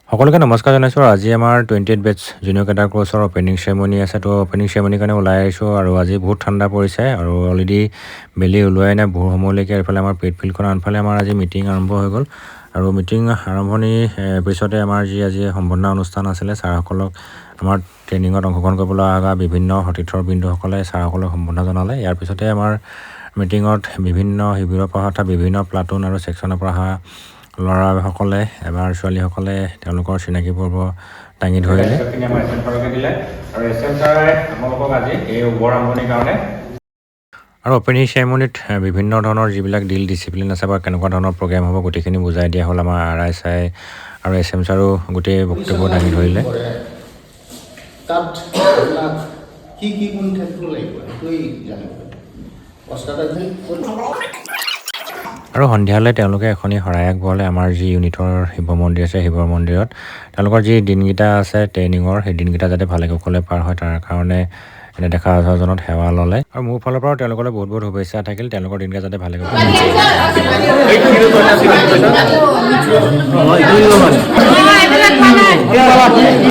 সকলোকে নমস্কাৰ জনাইছোঁ। আজি আমাৰ 28 বেটছ জুনিয়ৰ কেডাৰ কোৰ্চৰ অপেনিং চেৰেমনি আছে। তো অপেনিং চেৰেমনিৰ কাৰণে ওলাই আহিছোঁ আৰু আজি বহুত ঠাণ্ডা পৰিছে আৰু অলৰেডি বেলি ওলোৱাই নাই বহু সময়লৈকে। এইফালে আমাৰ পেড ফিল্ডখন আনফালে আমাৰ আজি মিটিং আৰম্ভ হৈ গ'ল আৰু মিটিং আৰম্ভণিৰ পিছতে আমাৰ আজি সম্বৰ্ধনা অনুষ্ঠান আছিলে। ছাৰসকলক আমাৰ ট্ৰেইনিঙত অংশগ্ৰহণ কৰিবলৈ অহা বিভিন্ন সতীৰ্থৰ বিন্দুসকলে ছাৰসকলক সম্বৰ্ধনা জনালে। ইয়াৰ পিছতে আমাৰ মিটিঙত বিভিন্ন শিবিৰৰ পৰা অহা বিভিন্ন প্লাটুন আৰু ছেকশ্যনৰ পৰা অহা ল'ৰাসকলে এবাৰ ছোৱালীসকলে তেওঁলোকৰ চিনাকি পৰ্ব দাঙি ধৰিলে আৰু অপেনিং চেৰেমনিত বিভিন্ন ধৰণৰ যিবিলাক ডিল ডিচিপ্লিন আছে বা কেনেকুৱা ধৰণৰ প্ৰগ্ৰেম হ'ব গোটেইখিনি বুজাই দিয়া হ'ল। আমাৰ RSI আৰু SM ছাৰো গোটেই বক্তব্য দাঙি ধৰিলে। তাত কি কি কোন থাকিব লাগিব আৰু সন্ধিয়ালৈ তেওঁলোকে এখনি শৰাই আগবঢ়ালে আমাৰ যি ইউনিটৰ শিৱ মন্দিৰ আছে শিৱৰ মন্দিৰত। তেওঁলোকৰ যি দিনকেইটা আছে ট্ৰেইনিঙৰ সেই দিনকেইটা যাতে ভালে কুশলে পাৰ হয় তাৰ কাৰণে এনে দেখা জনত সেৱা ল'লে আৰু মোৰ ফালৰ পৰাও তেওঁলোকলৈ বহুত বহুত শুভেচ্ছা থাকিল। তেওঁলোকৰ দিনকেইটা যাতে ভালে কুশলে